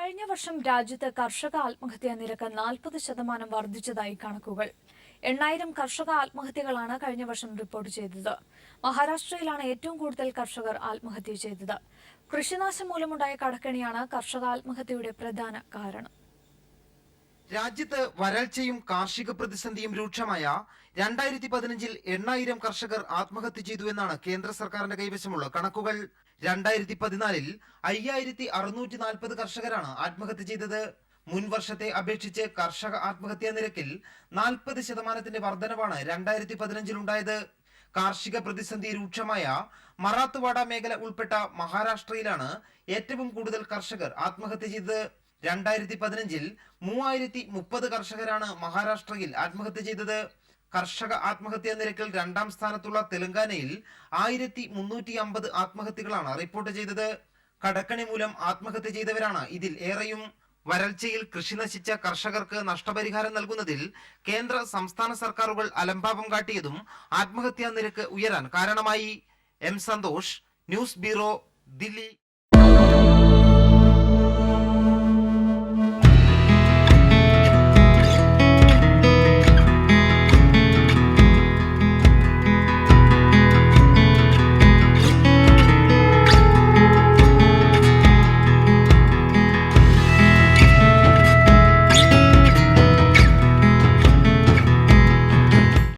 കഴിഞ്ഞ വർഷം രാജ്യത്ത് കർഷക ആത്മഹത്യാ നിരക്ക് 40% വർദ്ധിച്ചതായി കണക്കുകൾ. 8000 കർഷക ആത്മഹത്യകളാണ് കഴിഞ്ഞ വർഷം റിപ്പോർട്ട് ചെയ്തത്. മഹാരാഷ്ട്രയിലാണ് ഏറ്റവും കൂടുതൽ കർഷകർ ആത്മഹത്യ ചെയ്തത്. കൃഷിനാശം മൂലമുണ്ടായ കടക്കെണിയാണ് കർഷക ആത്മഹത്യയുടെ പ്രധാന കാരണം. രാജ്യത്ത് വരൾച്ചയും കാർഷിക പ്രതിസന്ധിയും രൂക്ഷമായ 2015-ൽ 8000 കർഷകർ ആത്മഹത്യ ചെയ്തു എന്നാണ് കേന്ദ്ര സർക്കാരിന്റെ കൈവശമുള്ള കണക്കുകൾ. 2014-ൽ 5640 കർഷകരാണ് ആത്മഹത്യ ചെയ്തത്. മുൻ വർഷത്തെ അപേക്ഷിച്ച് കർഷക ആത്മഹത്യാ നിരക്കിൽ 40% വർധനവാണ് 2015-ൽ ഉണ്ടായത്. കാർഷിക പ്രതിസന്ധി രൂക്ഷമായ മറാത്ത്വാഡ മേഖല ഉൾപ്പെട്ട മഹാരാഷ്ട്രയിലാണ് ഏറ്റവും കൂടുതൽ കർഷകർ ആത്മഹത്യ ചെയ്തത്. 2015-ൽ 3030 കർഷകരാണ് മഹാരാഷ്ട്രയിൽ ആത്മഹത്യ ചെയ്തത്. കർഷക ആത്മഹത്യാ നിരക്കിൽ രണ്ടാം സ്ഥാനത്തുള്ള തെലങ്കാനയിൽ 1350 ആത്മഹത്യകളാണ് റിപ്പോർട്ട് ചെയ്തത്. കടക്കണി മൂലം ആത്മഹത്യ ചെയ്തവരാണ് ഇതിൽ ഏറെയും. വരൾച്ചയിൽ കൃഷി നശിച്ച കർഷകർക്ക് നഷ്ടപരിഹാരം നൽകുന്നതിൽ കേന്ദ്ര സംസ്ഥാന സർക്കാരുകൾ അലംഭാവം കാട്ടിയതും ആത്മഹത്യാ നിരക്ക് ഉയരാൻ കാരണമായി. M Santhosh, news bureau, Delhi.